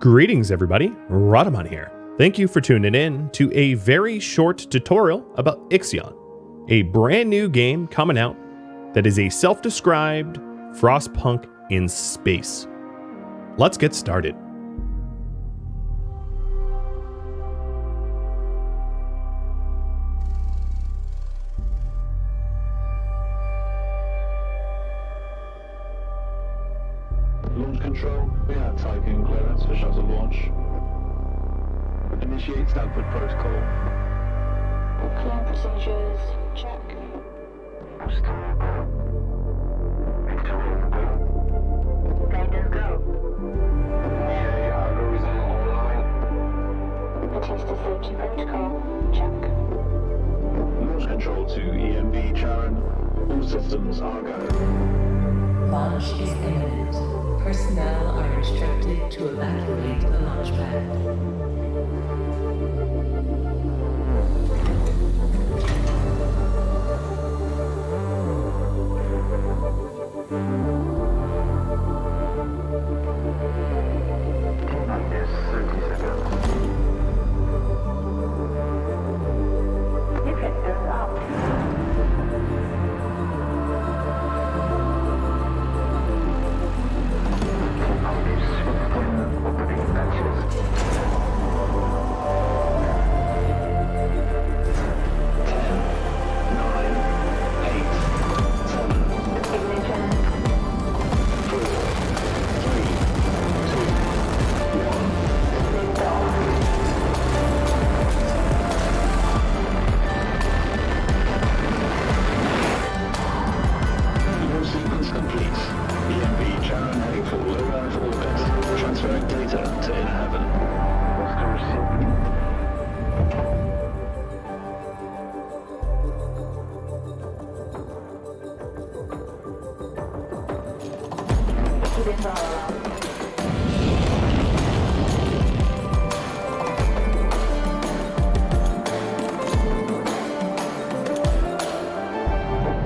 Greetings everybody, Rhadamant here. Thank you for tuning in to a very short tutorial about Ixion, a brand new game coming out that is a self-described Frostpunk in space. Let's get started. Launch control, we have Tiqqun clearance for shuttle launch. Initiate Stanford protocol. Clean procedures, check. Guidance go. EA algorithm online. Batista safety protocol, check. Launch control to EMB Charon. All systems are go. Launch is imminent. Personnel are instructed to evacuate the launch pad. Yes, 30 seconds. Deflectors out. Opening patches. 10, 9, 8, 7, Ignition. 4, 3, 2, 1. Lift off. Launch sequence complete. EMB Charon heading for low Earth orbit. Transferring data to inner heaven. Oscar received. Keep it followed.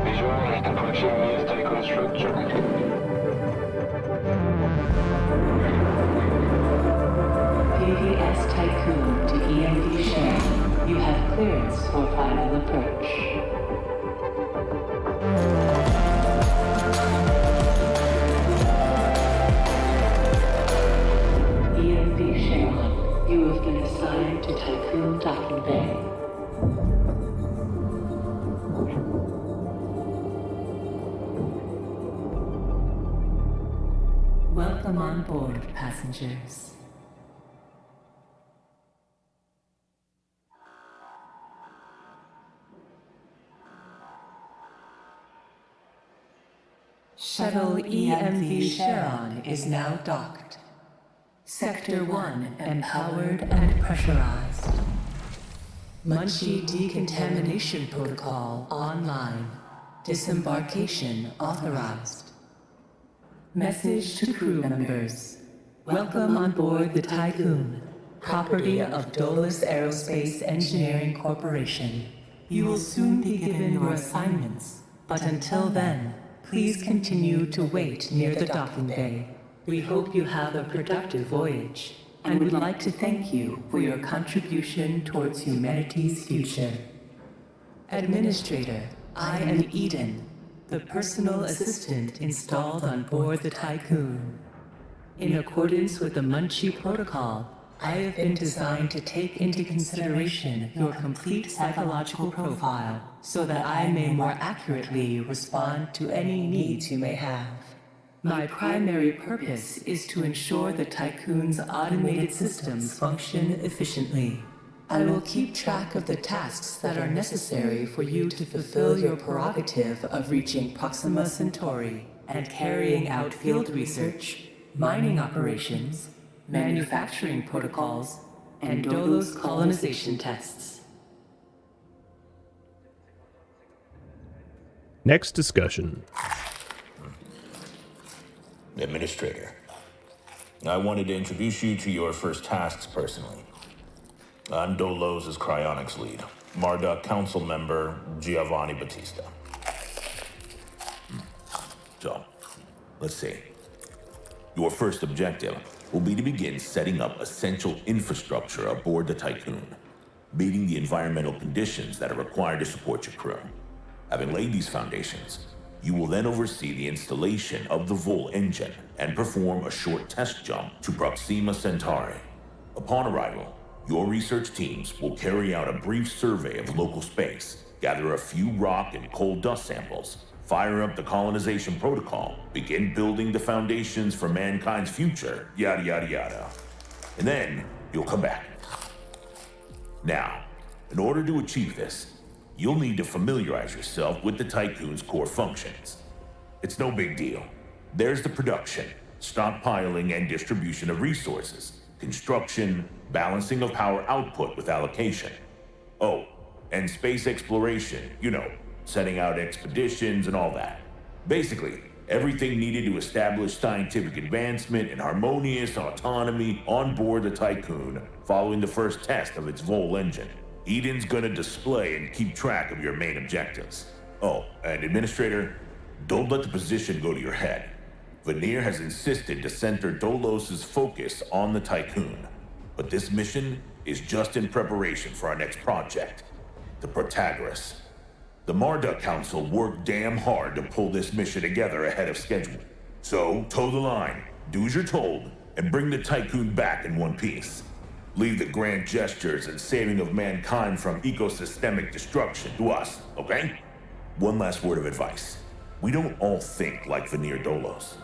Visualize approaching near Tiqqun structure. PPS Tiqqun to EMV share. You have clearance for final approach. EMV Sharon, you have been assigned to Tiqqun Docking Bay. Welcome on board, passengers. Shuttle EMV Sharon is now docked. Sector 1 empowered and pressurized. Munchie decontamination protocol online. Disembarkation authorized. Message to crew members. Welcome on board the Tiqqun, property of Dolus Aerospace Engineering Corporation. You will soon be given your assignments, but until then, please continue to wait near the docking bay. We hope you have a productive voyage, and would like to thank you for your contribution towards humanity's future. Administrator, I am Eden, the personal assistant installed on board the Tiqqun. In accordance with the Munchie Protocol, I have been designed to take into consideration your complete psychological profile so that I may more accurately respond to any needs you may have. My primary purpose is to ensure the Tiqqun's automated systems function efficiently. I will keep track of the tasks that are necessary for you to fulfill your prerogative of reaching Proxima Centauri and carrying out field research, mining operations, manufacturing protocols, and Dolos colonization tests. Next discussion. Administrator, I wanted to introduce you to your first tasks personally. I'm Dolos' cryonics lead, Marduk council member Giovanni Battista. So, let's see. Your first objective will be to begin setting up essential infrastructure aboard the Tiqqun, meeting the environmental conditions that are required to support your crew. Having laid these foundations, you will then oversee the installation of the Vol engine and perform a short test jump to Proxima Centauri. Upon arrival, your research teams will carry out a brief survey of local space, gather a few rock and coal dust samples, fire up the colonization protocol, begin building the foundations for mankind's future, yada yada yada. And then you'll come back. Now, in order to achieve this, you'll need to familiarize yourself with the Tiqqun's core functions. It's no big deal. There's the production, stockpiling and distribution of resources, construction, balancing of power output with allocation. Oh, and space exploration, setting out expeditions and all that. Basically, everything needed to establish scientific advancement and harmonious autonomy on board the Tiqqun following the first test of its Vol engine. Eden's gonna display and keep track of your main objectives. Oh, and Administrator, don't let the position go to your head. Veneer has insisted to center Dolos's focus on the Tiqqun, but this mission is just in preparation for our next project, the Protagoras. The Marduk Council worked damn hard to pull this mission together ahead of schedule. So, toe the line, do as you're told, and bring the Tiqqun back in one piece. Leave the grand gestures and saving of mankind from ecosystemic destruction to us, okay? One last word of advice. We don't all think like Veneer Dolos.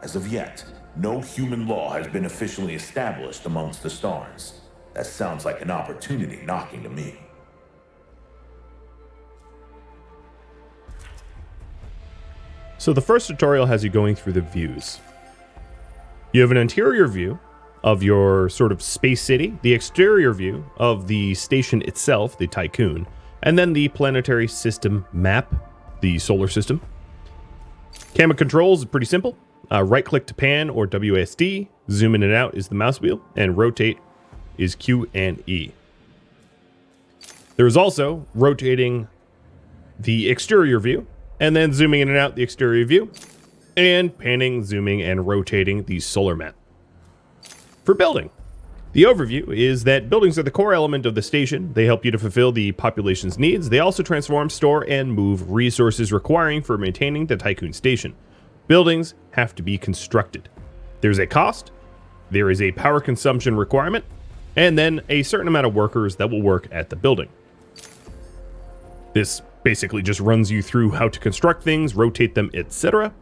As of yet, no human law has been officially established amongst the stars. That sounds like an opportunity knocking to me. So the first tutorial has you going through the views. You have an interior view of your sort of space city, the exterior view of the station itself, the Tiqqun, and then the planetary system map, the solar system. Camera controls is pretty simple. Right click to pan or WASD, zoom in and out is the mouse wheel, and rotate is Q and E. There is also rotating the exterior view, and then zooming in and out the exterior view, and panning, zooming, and rotating the solar map. For building, the overview is that buildings are the core element of the station. They help you to fulfill the population's needs. They also transform, store, and move resources requiring for maintaining the Tiqqun station. Buildings have to be constructed. There's a cost, there is a power consumption requirement, and then a certain amount of workers that will work at the building. This basically just runs you through how to construct things, rotate them, etc.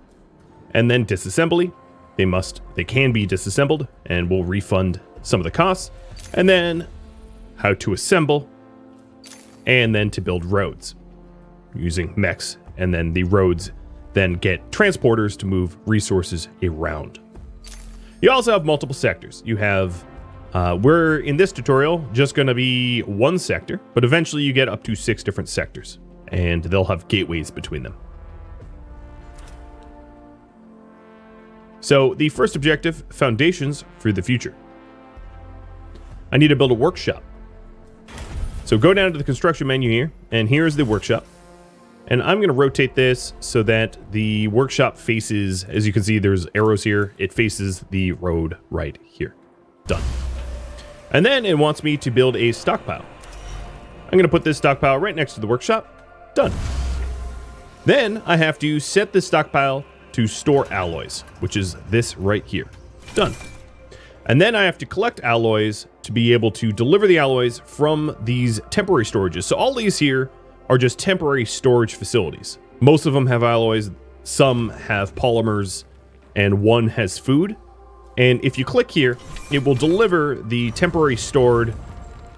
And then disassembly. They can be disassembled and will refund some of the costs. And then how to assemble, and then to build roads using mechs, and then the roads then get transporters to move resources around. You also have multiple sectors. You have, we're in this tutorial just going to be one sector, but eventually you get up to 6 different sectors, and they'll have gateways between them. So the first objective, foundations for the future. I need to build a workshop. So go down to the construction menu here, and here's the workshop. And I'm going to rotate this so that the workshop faces, as you can see, there's arrows here. It faces the road right here. Done. And then it wants me to build a stockpile. I'm going to put this stockpile right next to the workshop. Done. Then I have to set the stockpile to store alloys, which is this right here. Done. And then I have to collect alloys to be able to deliver the alloys from these temporary storages. So all these here are just temporary storage facilities. Most of them have alloys, some have polymers, and one has food. And if you click here, it will deliver the temporary stored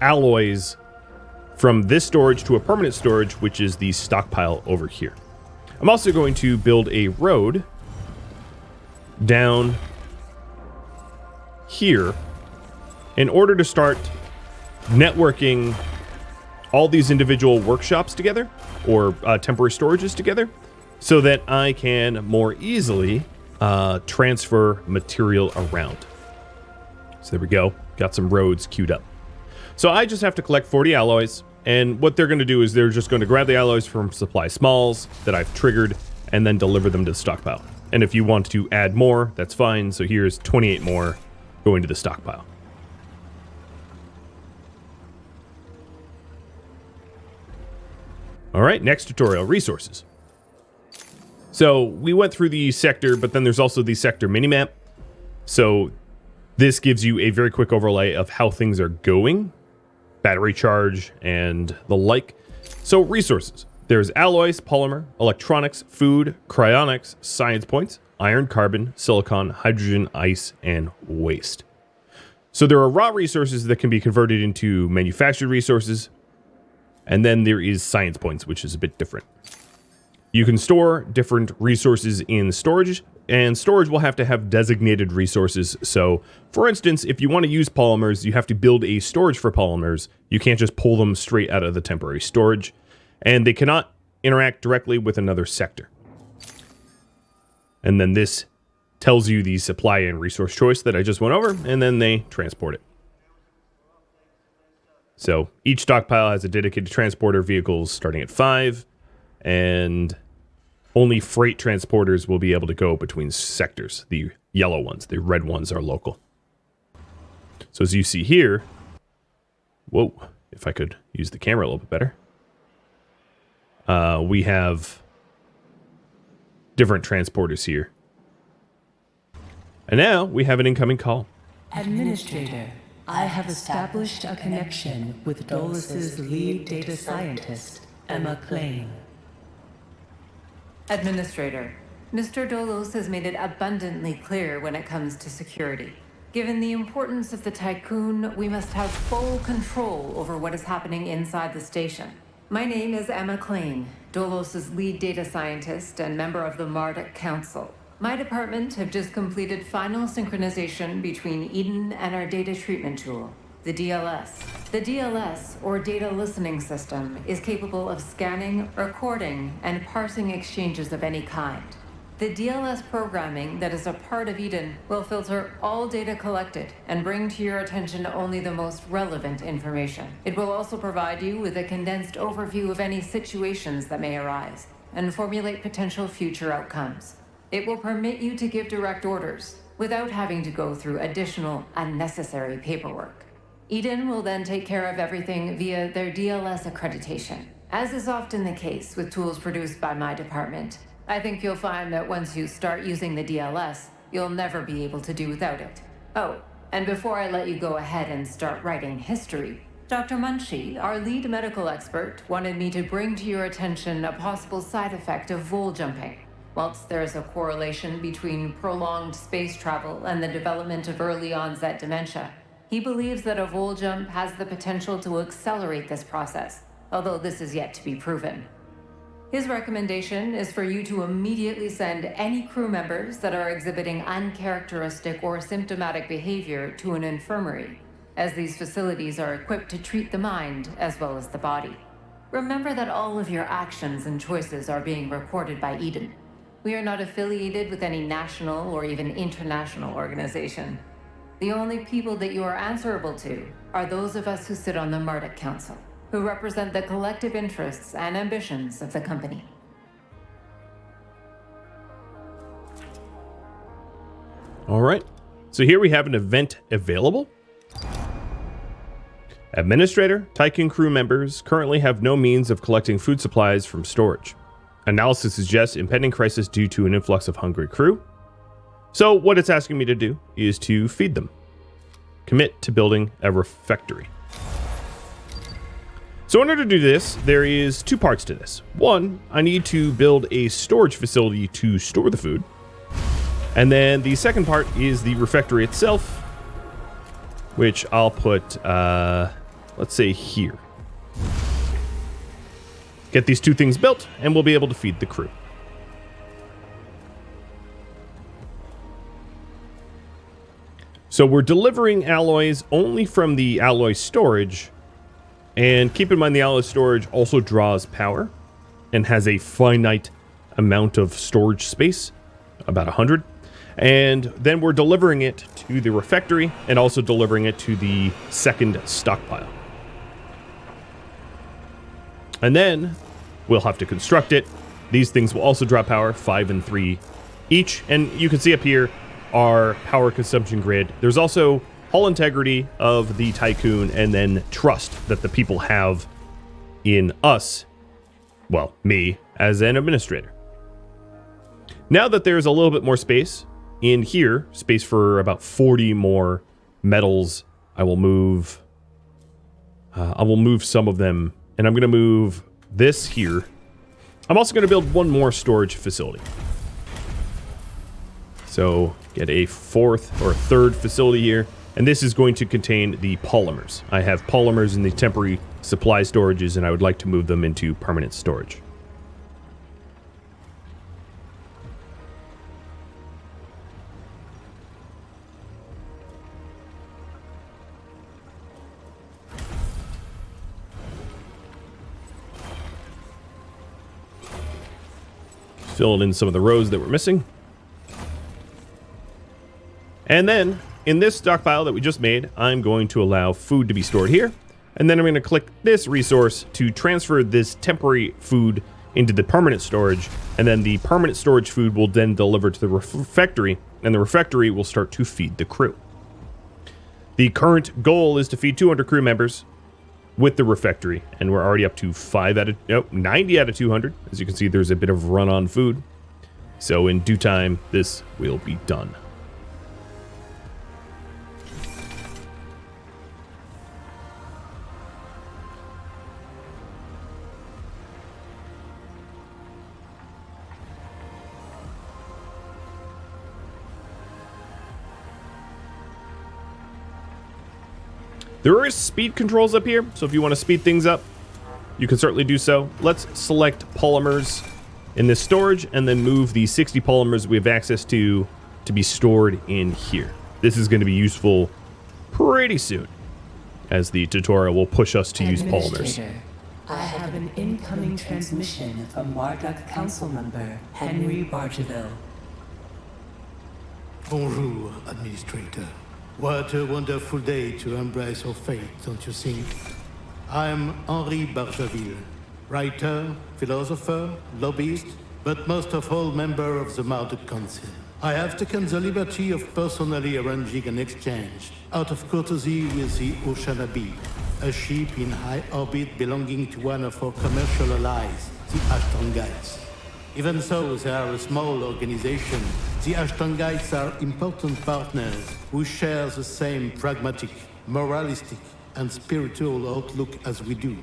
alloys from this storage to a permanent storage, which is the stockpile over here. I'm also going to build a road down here in order to start networking all these individual workshops together, or temporary storages together, so that I can more easily transfer material around. So there we go. Got some roads queued up. So I just have to collect 40 alloys, and what they're going to do is they're just going to grab the alloys from supply smalls that I've triggered and then deliver them to the stockpile. And if you want to add more, that's fine. So here's 28 more going to the stockpile. All right, next tutorial, resources. So we went through the sector, but then there's also the sector minimap. So this gives you a very quick overlay of how things are going, battery charge, and the like. So resources. There's alloys, polymer, electronics, food, cryonics, science points, iron, carbon, silicon, hydrogen, ice, and waste. So there are raw resources that can be converted into manufactured resources. And then there is science points, which is a bit different. You can store different resources in storage, and storage will have to have designated resources. So, for instance, if you want to use polymers, you have to build a storage for polymers. You can't just pull them straight out of the temporary storage, and they cannot interact directly with another sector. And then this tells you the supply and resource choice that I just went over, and then they transport it. So each stockpile has a dedicated transporter, vehicles starting at 5, and only freight transporters will be able to go between sectors. The yellow ones, the red ones are local. So as you see here, whoa, if I could use the camera a little bit better. We have different transporters here. And now we have an incoming call. Administrator, I have established a connection with Dolus's lead data scientist, Emma Klein. Administrator, Mr. Dolos has made it abundantly clear when it comes to security. Given the importance of the Tiqqun, we must have full control over what is happening inside the station. My name is Emma Klein, Dolos's lead data scientist and member of the Marduk Council. My department have just completed final synchronization between Eden and our data treatment tool, the DLS. The DLS, or Data Listening System, is capable of scanning, recording, and parsing exchanges of any kind. The DLS programming that is a part of Eden will filter all data collected and bring to your attention only the most relevant information. It will also provide you with a condensed overview of any situations that may arise and formulate potential future outcomes. It will permit you to give direct orders without having to go through additional unnecessary paperwork. Eden will then take care of everything via their DLS accreditation. As is often the case with tools produced by my department, I think you'll find that once you start using the DLS, you'll never be able to do without it. Oh, and before I let you go ahead and start writing history, Dr. Munchie, our lead medical expert, wanted me to bring to your attention a possible side effect of vol jumping. Whilst there is a correlation between prolonged space travel and the development of early onset dementia, he believes that a vol jump has the potential to accelerate this process, although this is yet to be proven. His recommendation is for you to immediately send any crew members that are exhibiting uncharacteristic or symptomatic behavior to an infirmary, as these facilities are equipped to treat the mind as well as the body. Remember that all of your actions and choices are being recorded by Eden. We are not affiliated with any national or even international organization. The only people that you are answerable to are those of us who sit on the Marduk Council, who represent the collective interests and ambitions of the company. All right. So here we have an event available. Administrator, Tiqqun crew members currently have no means of collecting food supplies from storage. Analysis suggests impending crisis due to an influx of hungry crew. So what it's asking me to do is to feed them. Commit to building a refectory. So in order to do this, there is two parts to this. One, I need to build a storage facility to store the food. And then the second part is the refectory itself, which I'll put, let's say here. Get these two things built, and we'll be able to feed the crew. So we're delivering alloys only from the alloy storage. And keep in mind the alloy storage also draws power and has a finite amount of storage space, about 100. And then we're delivering it to the refectory and also delivering it to the second stockpile. And then we'll have to construct it. These things will also draw power, 5 and 3 each. And you can see up here, our power consumption grid. There's also hull integrity of the Tiqqun, and then trust that the people have in us, well, me, as an administrator. Now that there's a little bit more space in here, space for about 40 more metals, I will move some of them, and I'm going to move this here. I'm also going to build one more storage facility. So get a fourth or third facility here, and this is going to contain the polymers. I have polymers in the temporary supply storages, and I would like to move them into permanent storage. Filled in some of the rows that were missing. And then, in this stockpile that we just made, I'm going to allow food to be stored here. And then I'm going to click this resource to transfer this temporary food into the permanent storage. And then the permanent storage food will then deliver to the refectory, and the refectory will start to feed the crew. The current goal is to feed 200 crew members with the refectory, and we're already up to 90 out of 200. As you can see, there's a bit of run on food. So in due time, this will be done. There is speed controls up here, so if you want to speed things up, you can certainly do so. Let's select polymers in this storage, and then move the 60 polymers we have access to be stored in here. This is going to be useful pretty soon, as the tutorial will push us to use polymers. I have an incoming transmission from Marduk Council member Henry Bargeville. Bonjour, Administrator. What a wonderful day to embrace our fate, don't you think? I'm Henri Bargeville, writer, philosopher, lobbyist, but most of all member of the Marduk Council. I have taken the liberty of personally arranging an exchange, out of courtesy with the Oceanabe, a ship in high orbit belonging to one of our commercial allies, the Ashtongites. Even though they are a small organization, the Ashtongites are important partners who share the same pragmatic, moralistic, and spiritual outlook as we do.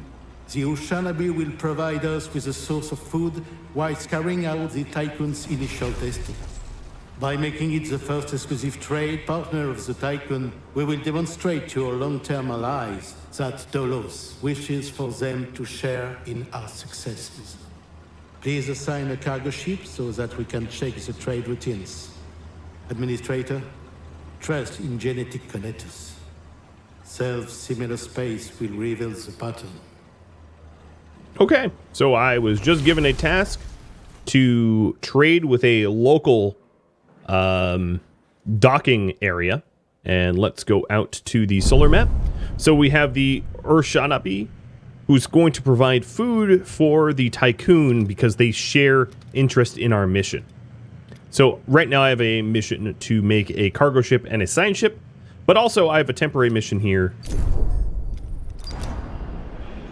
The Oceanabe will provide us with a source of food while carrying out the Tiqqun's initial testing. By making it the first exclusive trade partner of the Tiqqun, we will demonstrate to our long-term allies that Dolos wishes for them to share in our successes. Please assign a cargo ship so that we can check the trade routines. Administrator, trust in genetic connectors. Self-similar space will reveal the pattern. Okay, so I was just given a task to trade with a local docking area, and let's go out to the solar map. So we have the Urshanabi, who's going to provide food for the Tiqqun because they share interest in our mission. So right now I have a mission to make a cargo ship and a science ship, but also I have a temporary mission here.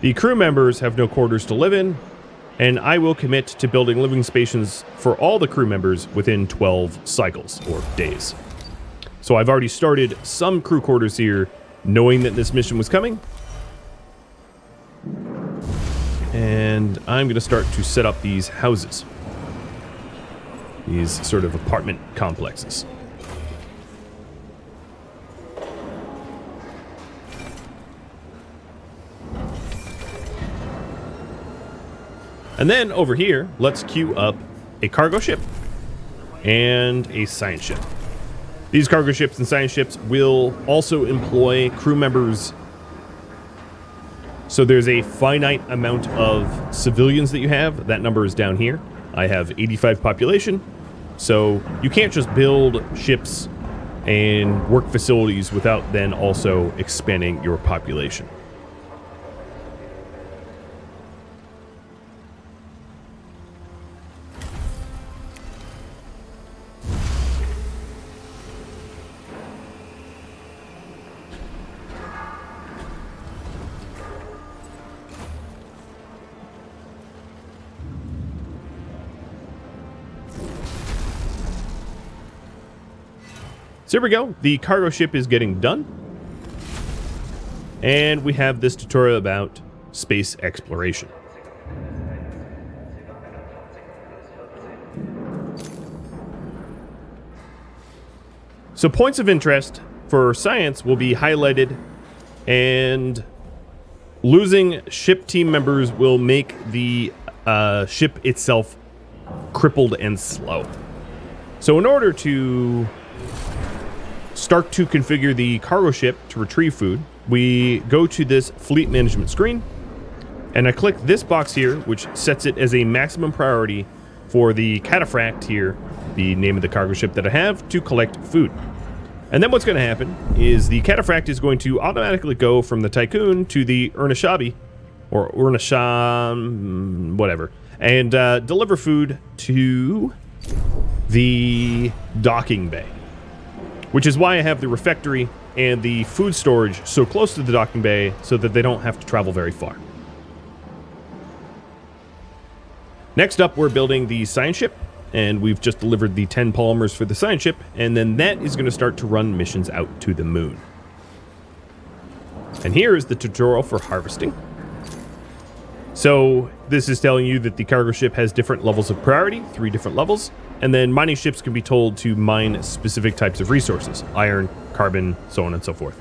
The crew members have no quarters to live in, and I will commit to building living spaces for all the crew members within 12 cycles or days. So I've already started some crew quarters here, knowing that this mission was coming. And I'm going to start to set up these houses. These sort of apartment complexes. And then over here, let's queue up a cargo ship and a science ship. These cargo ships and science ships will also employ crew members. So there's a finite amount of civilians that you have. That number is down here. I have 85 population. So you can't just build ships and work facilities without then also expanding your population. So here we go. The cargo ship is getting done. And we have this tutorial about space exploration. So points of interest for science will be highlighted, and losing ship team members will make the ship itself crippled and slow. So in order to start to configure the cargo ship to retrieve food, we go to this fleet management screen, and I click this box here, which sets it as a maximum priority for the cataphract here, the name of the cargo ship that I have, to collect food. And then what's going to happen is the cataphract is going to automatically go from the Tiqqun to the Urnashabi, or Urnasham, whatever, and deliver food to the docking bay, which is why I have the refectory and the food storage so close to the docking bay so that they don't have to travel very far. Next up, we're building the science ship, and we've just delivered the 10 polymers for the science ship, and then that is going to start to run missions out to the moon. And here is the tutorial for harvesting. So this is telling you that the cargo ship has different levels of priority, 3 different levels, and then mining ships can be told to mine specific types of resources, iron, carbon, so on and so forth.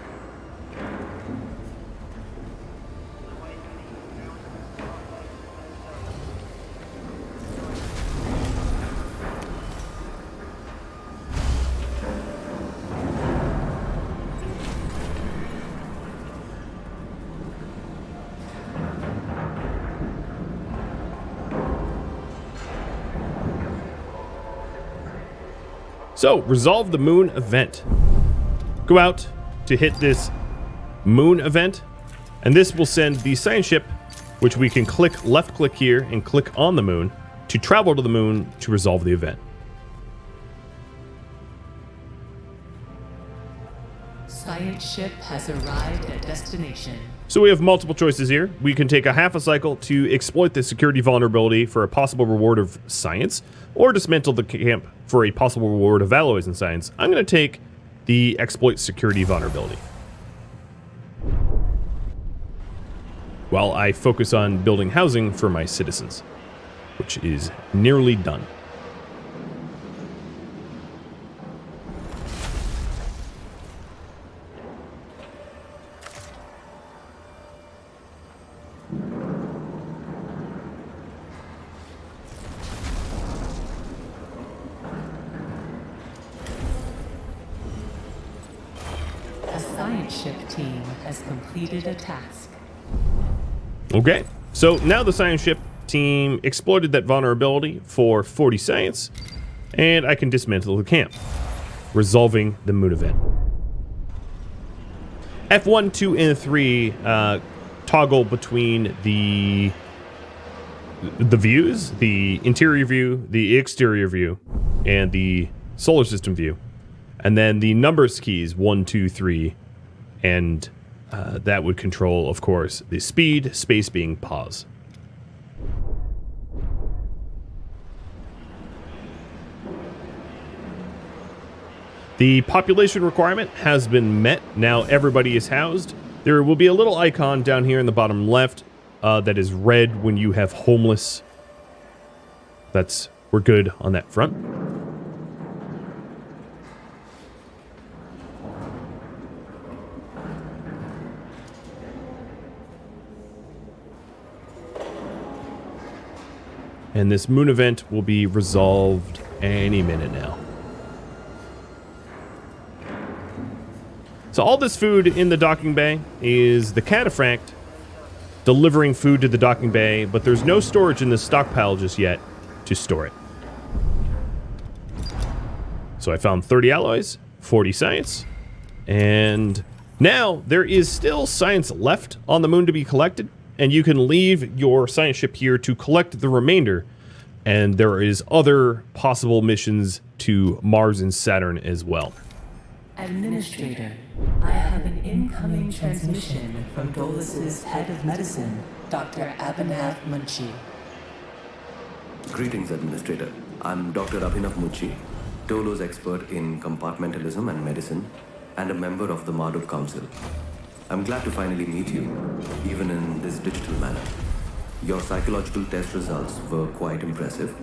So, resolve the moon event. Go out to hit this moon event, and this will send the science ship, which we can left click here and click on the moon to travel to the moon to resolve the event. Science ship has arrived at destination. So we have multiple choices here. We can take a half a cycle to exploit the security vulnerability for a possible reward of science, or dismantle the camp for a possible reward of alloys in science. I'm going to take the exploit security vulnerability, while I focus on building housing for my citizens, which is nearly done. Science ship team has completed a task. Okay, so now the science ship team exploited that vulnerability for 40 science, and I can dismantle the camp, resolving the moon event. F1, 2, and 3 toggle between the views, the interior view, the exterior view, and the solar system view. And then the numbers keys, 1, 2, 3, and that would control, of course, the speed, space being pause. The population requirement has been met. Now everybody is housed. There will be a little icon down here in the bottom left that is red when you have homeless. We're good on that front. And this moon event will be resolved any minute now. So all this food in the docking bay is the cataphract delivering food to the docking bay, but there's no storage in this stockpile just yet to store it. So I found 30 alloys, 40 science, and now there is still science left on the moon to be collected. And you can leave your science ship here to collect the remainder. And there is other possible missions to Mars and Saturn as well. Administrator, I have an incoming transmission from Dolus's head of medicine, Dr. Abhinav Munshi. Greetings, Administrator. I'm Dr. Abhinav Munshi. Dolo's expert in compartmentalism and medicine, and a member of the Marduk Council. I'm glad to finally meet you, even in this digital manner. Your psychological test results were quite impressive.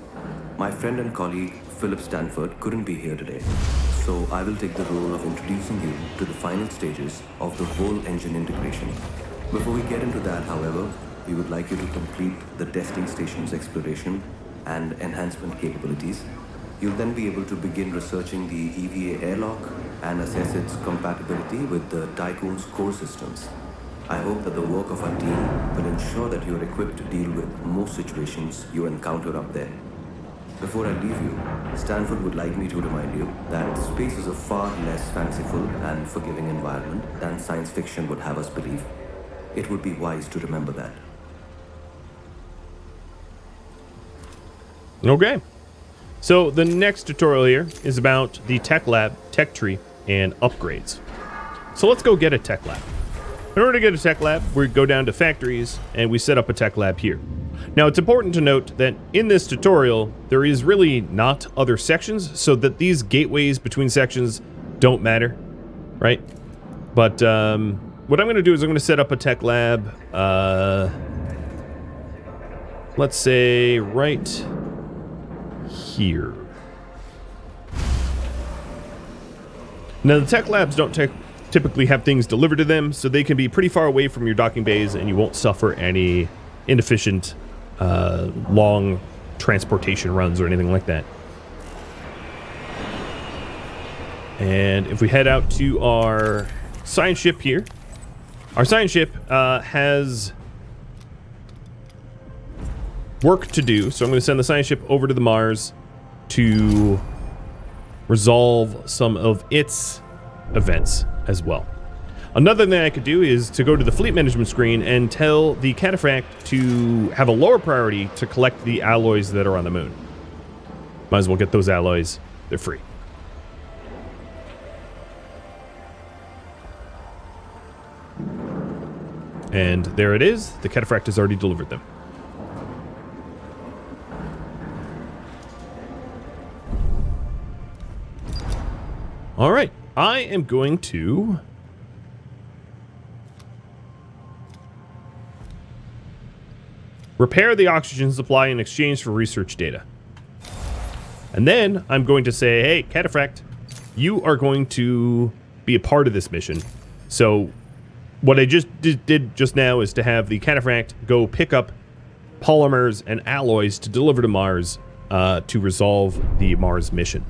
My friend and colleague, Philip Stanford, couldn't be here today, so I will take the role of introducing you to the final stages of the whole engine integration. Before we get into that, however, we would like you to complete the testing station's exploration and enhancement capabilities. You'll then be able to begin researching the EVA airlock and assess its compatibility with the Tiqqun's core systems. I hope that the work of our team will ensure that you're equipped to deal with most situations you encounter up there. Before I leave you, Stanford would like me to remind you that space is a far less fanciful and forgiving environment than science fiction would have us believe. It would be wise to remember that. Okay. So the next tutorial here is about the tech lab, tech tree, and upgrades. So let's go get a tech lab. In order to get a tech lab, we go down to factories and we set up a tech lab here. Now it's important to note that in this tutorial, there is really not other sections, so that these gateways between sections don't matter, right? But what I'm going to do is I'm going to set up a tech lab, let's say right here. Now the tech labs don't typically have things delivered to them, so they can be pretty far away from your docking bays and you won't suffer any inefficient long transportation runs or anything like that. And if we head out to our science ship here, our science ship has work to do, so I'm going to send the science ship over to the Mars to resolve some of its events as well. Another thing I could do is to go to the fleet management screen and tell the cataphract to have a lower priority to collect the alloys that are on the moon. Might as well get those alloys. They're free. And there it is. The cataphract has already delivered them. All right. I am going to repair the oxygen supply in exchange for research data. And then I'm going to say, hey, cataphract, you are going to be a part of this mission. So what I just did just now is to have the cataphract go pick up polymers and alloys to deliver to Mars to resolve the Mars mission.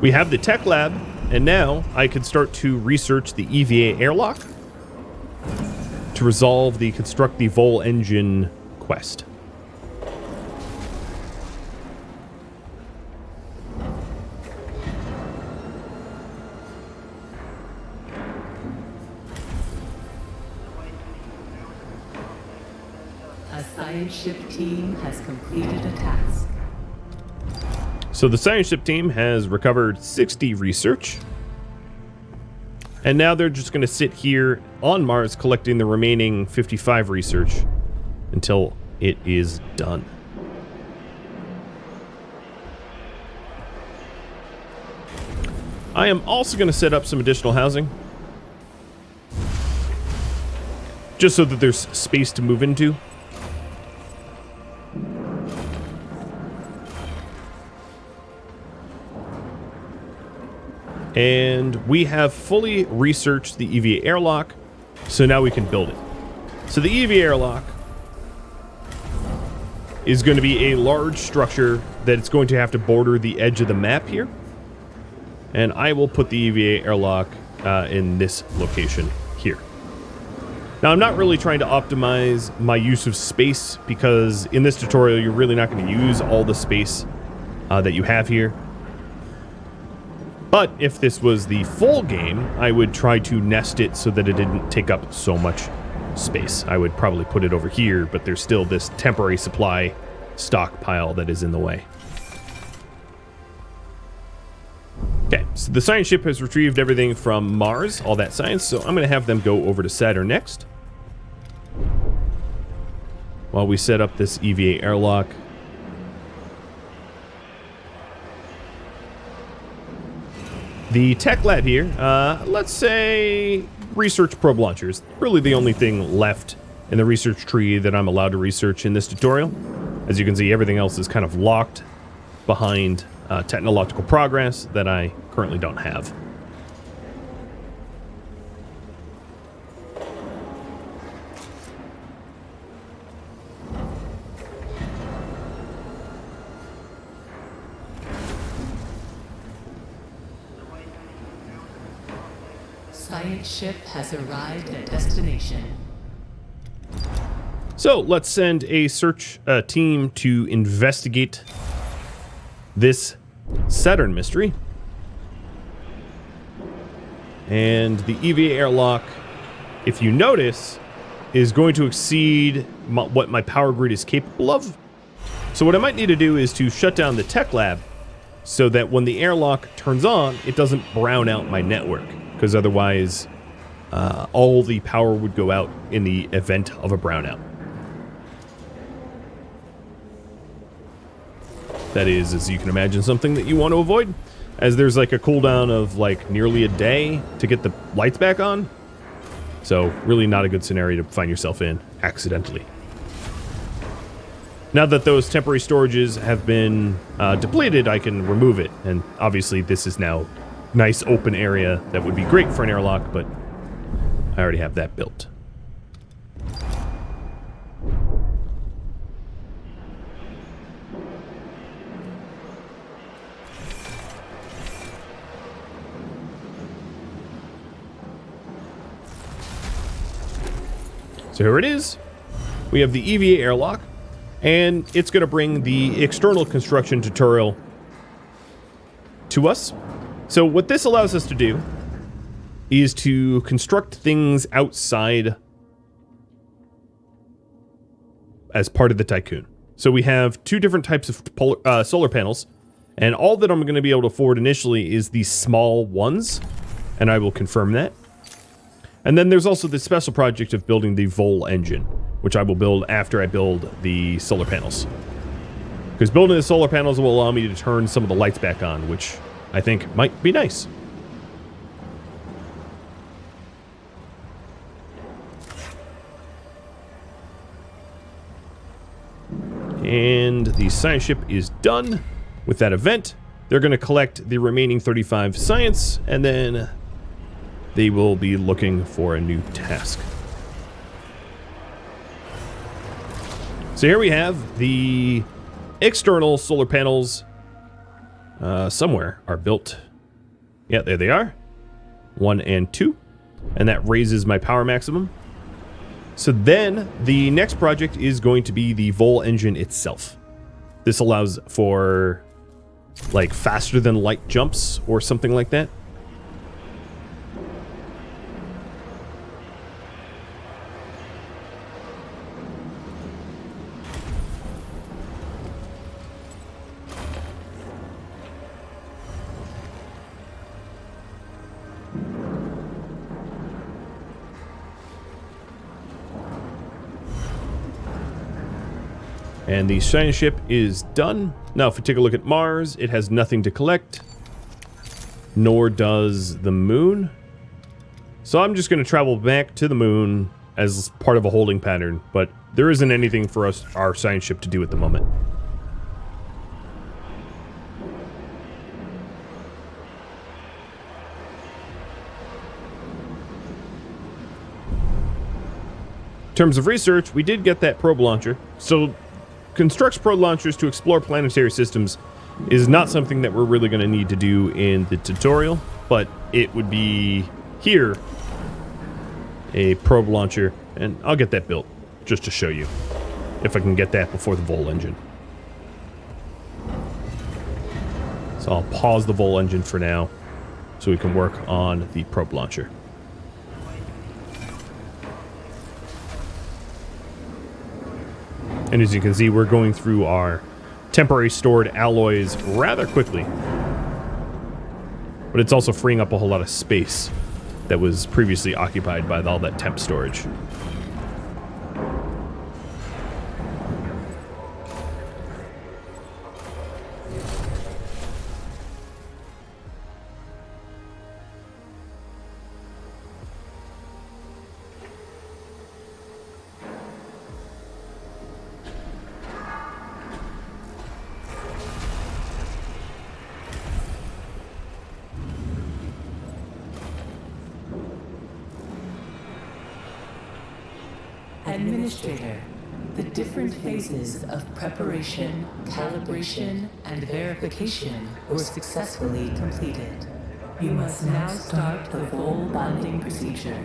We have the tech lab, and now I can start to research the EVA airlock to resolve the construct the Vol engine quest. A science ship team has completed a task. So the science ship team has recovered 60 research. And now they're just going to sit here on Mars collecting the remaining 55 research until it is done. I am also going to set up some additional housing, just so that there's space to move into. And we have fully researched the EVA airlock, so now we can build it. So the EVA airlock is going to be a large structure that it's going to have to border the edge of the map here. And I will put the EVA airlock in this location here. Now, I'm not really trying to optimize my use of space, because in this tutorial, you're really not going to use all the space that you have here. But if this was the full game, I would try to nest it so that it didn't take up so much space. I would probably put it over here, but there's still this temporary supply stockpile that is in the way. So the science ship has retrieved everything from Mars, all that science, so I'm going to have them go over to Saturn next. While we set up this EVA airlock. The tech lab here, let's say research probe launchers. Really the only thing left in the research tree that I'm allowed to research in this tutorial. As you can see, everything else is kind of locked behind technological progress that I currently don't have. Science ship has arrived at destination. So let's send a search team to investigate this Saturn mystery. And the EVA airlock, if you notice, is going to exceed what my power grid is capable of. So what I might need to do is to shut down the tech lab so that when the airlock turns on, it doesn't brown out my network, because otherwise all the power would go out in the event of a brownout. That is, as you can imagine, something that you want to avoid, as there's like a cooldown of like nearly a day to get the lights back on. So really not a good scenario to find yourself in accidentally. Now that those temporary storages have been depleted, I can remove it. And obviously this is now nice open area that would be great for an airlock, but I already have that built. So here it is. We have the EVA airlock, and it's going to bring the external construction tutorial to us. So what this allows us to do is to construct things outside as part of the Tiqqun. So we have two different types of solar panels, and all that I'm going to be able to afford initially is these small ones, and I will confirm that. And then there's also the special project of building the Vol engine, which I will build after I build the solar panels. Because building the solar panels will allow me to turn some of the lights back on, which I think might be nice. And the science ship is done with that event. They're going to collect the remaining 35 science, and then they will be looking for a new task. So here we have the external solar panels somewhere are built. Yeah, there they are. 1 and 2. And that raises my power maximum. So then the next project is going to be the Vol engine itself. This allows for like faster than light jumps or something like that. And the science ship is done. Now, if we take a look at Mars, it has nothing to collect, nor does the moon. So I'm just going to travel back to the moon as part of a holding pattern, but there isn't anything for our science ship to do at the moment. In terms of research, we did get that probe launcher. So constructs probe launchers to explore planetary systems is not something that we're really going to need to do in the tutorial, but it would be here a probe launcher, and I'll get that built just to show you if I can get that before the Vol engine. So I'll pause the Vol engine for now so we can work on the probe launcher. And as you can see, we're going through our temporary stored alloys rather quickly. but it's also freeing up a whole lot of space that was previously occupied by all that temp storage. Administrator, the different phases of preparation, calibration, and verification were successfully completed. You must now start the full bonding procedure.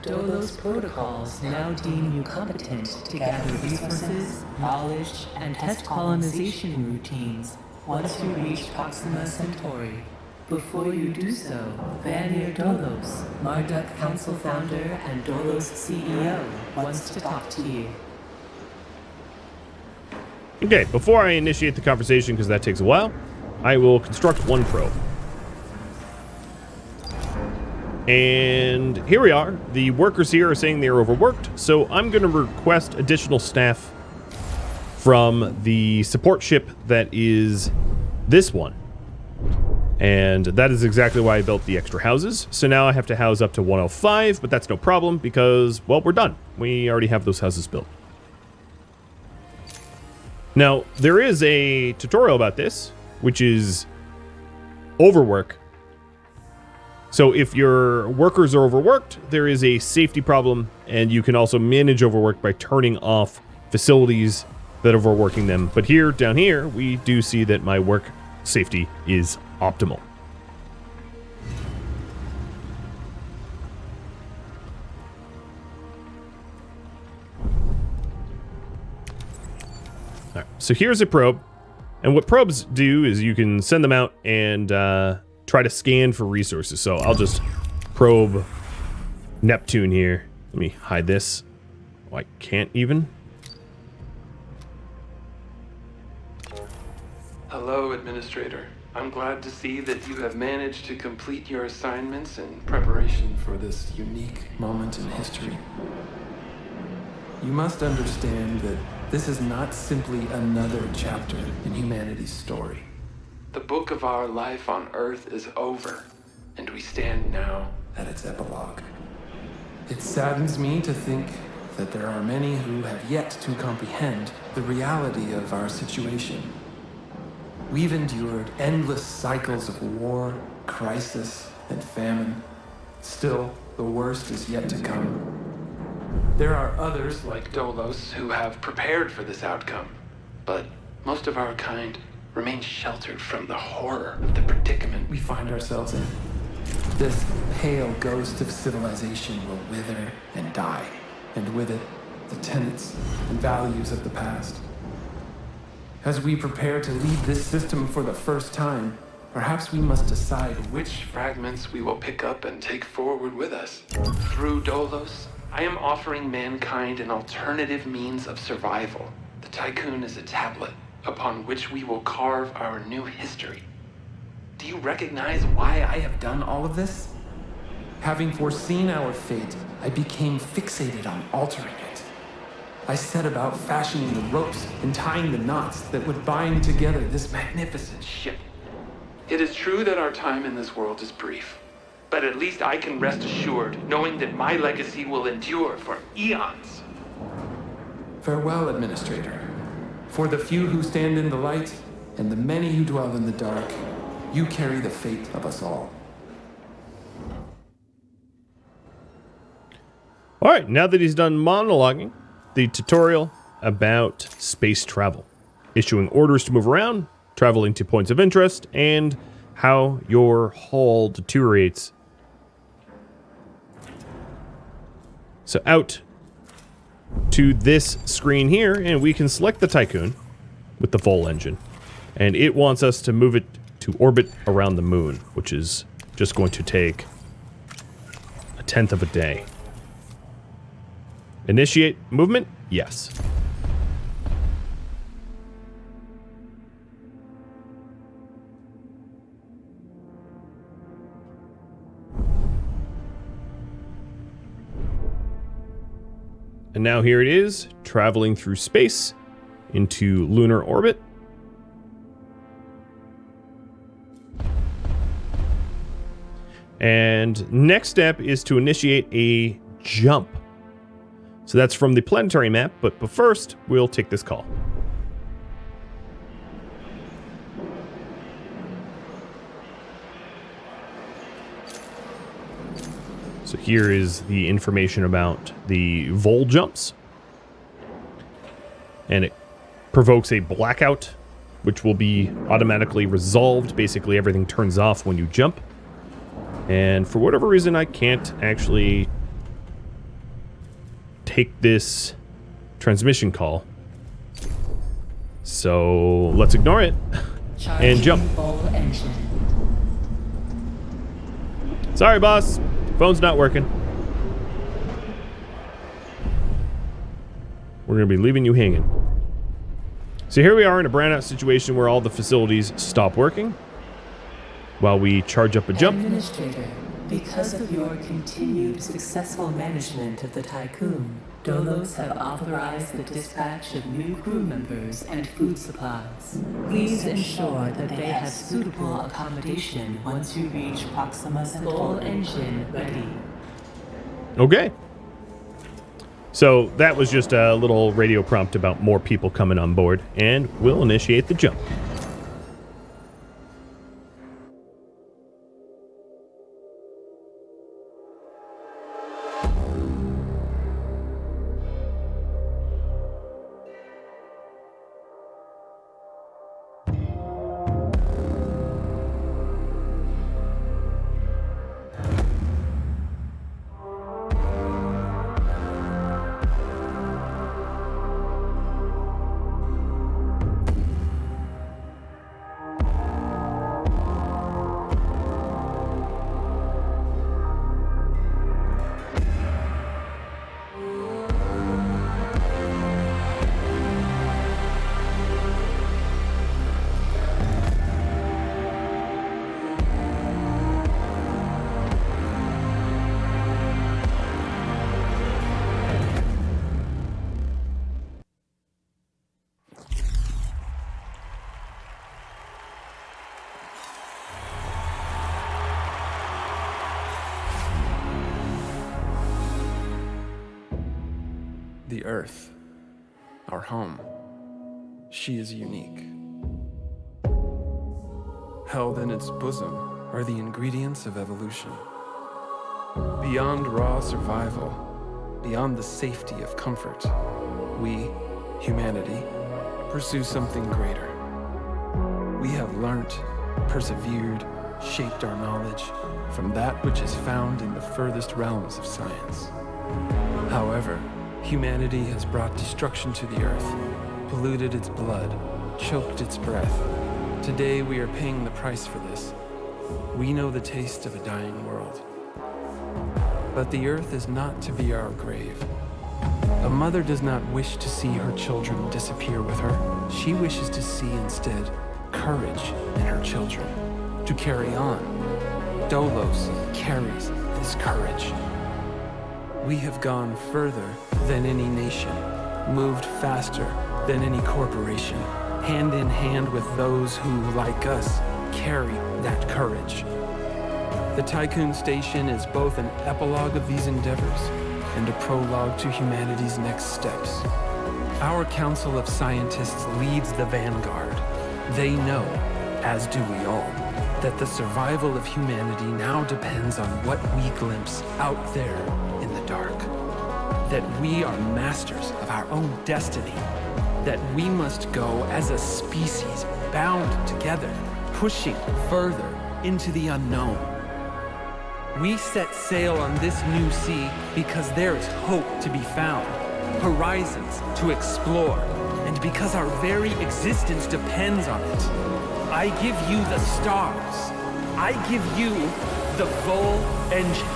Dolos protocols now deem you competent to gather resources, knowledge, and test colonization routines once you reach Proxima Centauri. Before you do so, Vanir Dolos, Marduk Council founder and Dolos CEO, wants to talk to you. Okay, before I initiate the conversation, because that takes a while, I will construct one probe. And here we are. The workers here are saying they're overworked, so I'm going to request additional staff from the support ship that is this one. And that is exactly why I built the extra houses. So now I have to house up to 105, but that's no problem because, well, we're done. We already have those houses built. Now, there is a tutorial about this, which is overwork. So if your workers are overworked, there is a safety problem, and you can also manage overwork by turning off facilities that are overworking them. But here, down here, we do see that my work safety is optimal. All right, so here's a probe. And what probes do is you can send them out and try to scan for resources. So I'll just probe Neptune here. Let me hide this. Oh, I can't even. Hello, Administrator. I'm glad to see that you have managed to complete your assignments in preparation for this unique moment in history. You must understand that this is not simply another chapter in humanity's story. The book of our life on Earth is over, and we stand now at its epilogue. It saddens me to think that there are many who have yet to comprehend the reality of our situation. We've endured endless cycles of war, crisis, and famine. Still, the worst is yet to come. There are others like Dolos who have prepared for this outcome, but most of our kind remain sheltered from the horror of the predicament we find ourselves in. This pale ghost of civilization will wither and die, and with it, the tenets and values of the past. As we prepare to lead this system for the first time, perhaps we must decide which fragments we will pick up and take forward with us. Through Dolos, I am offering mankind an alternative means of survival. The Tiqqun is a tablet upon which we will carve our new history. Do you recognize why I have done all of this? Having foreseen our fate, I became fixated on altering it. I set about fashioning the ropes and tying the knots that would bind together this magnificent ship. It is true that our time in this world is brief, but at least I can rest assured knowing that my legacy will endure for eons. Farewell, Administrator. For the few who stand in the light and the many who dwell in the dark, you carry the fate of us all. All right, now that he's done monologuing, the tutorial about space travel, issuing orders to move around, traveling to points of interest, and how your hull deteriorates. So out to this screen here, and we can select the Tiqqun with the Vol engine, and it wants us to move it to orbit around the moon, which is just going to take 1/10 of a day. Initiate movement? Yes. And now here it is, traveling through space into lunar orbit. And next step is to initiate a jump. So that's from the planetary map, but first we'll take this call. So here is the information about the vol jumps. And it provokes a blackout, which will be automatically resolved. Basically, everything turns off when you jump. And for whatever reason, I can't actually take this transmission call. So let's ignore it and jump. Sorry, boss. Phone's not working. We're going to be leaving you hanging. So here we are in a brownout situation where all the facilities stop working while we charge up a jump. Administrator, because of your continued successful management of the Tiqqun, Dolos have authorized the dispatch of new crew members and food supplies. Please ensure that they have suitable accommodation once you reach Proxima Centauri. Full engine ready. Okay. So that was just a little radio prompt about more people coming on board, and we'll initiate the jump. The Earth, our home, she is unique. Held in its bosom are the ingredients of evolution. Beyond raw survival, beyond the safety of comfort, we, humanity, pursue something greater. We have learnt, persevered, shaped our knowledge from that which is found in the furthest realms of science. However, humanity has brought destruction to the Earth, polluted its blood, choked its breath. Today we are paying the price for this. We know the taste of a dying world. But the Earth is not to be our grave. A mother does not wish to see her children disappear with her. She wishes to see instead courage in her children, to carry on. Dolos carries this courage. We have gone further than any nation, moved faster than any corporation, hand in hand with those who, like us, carry that courage. The Tiqqun Station is both an epilogue of these endeavors and a prologue to humanity's next steps. Our Council of Scientists leads the vanguard. They know, as do we all, that the survival of humanity now depends on what we glimpse out there in the dark. That we are masters of our own destiny. That we must go as a species bound together, pushing further into the unknown. We set sail on this new sea because there is hope to be found, horizons to explore, and because our very existence depends on it. I give you the stars. I give you the Vol engine.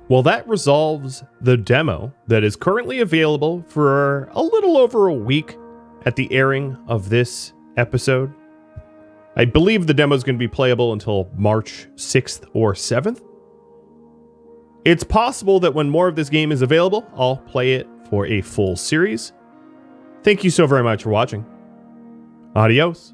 Well, that resolves the demo that is currently available for a little over a week at the airing of this episode. I believe the demo is going to be playable until March 6th or 7th. It's possible that when more of this game is available, I'll play it for a full series. Thank you so very much for watching. Adios.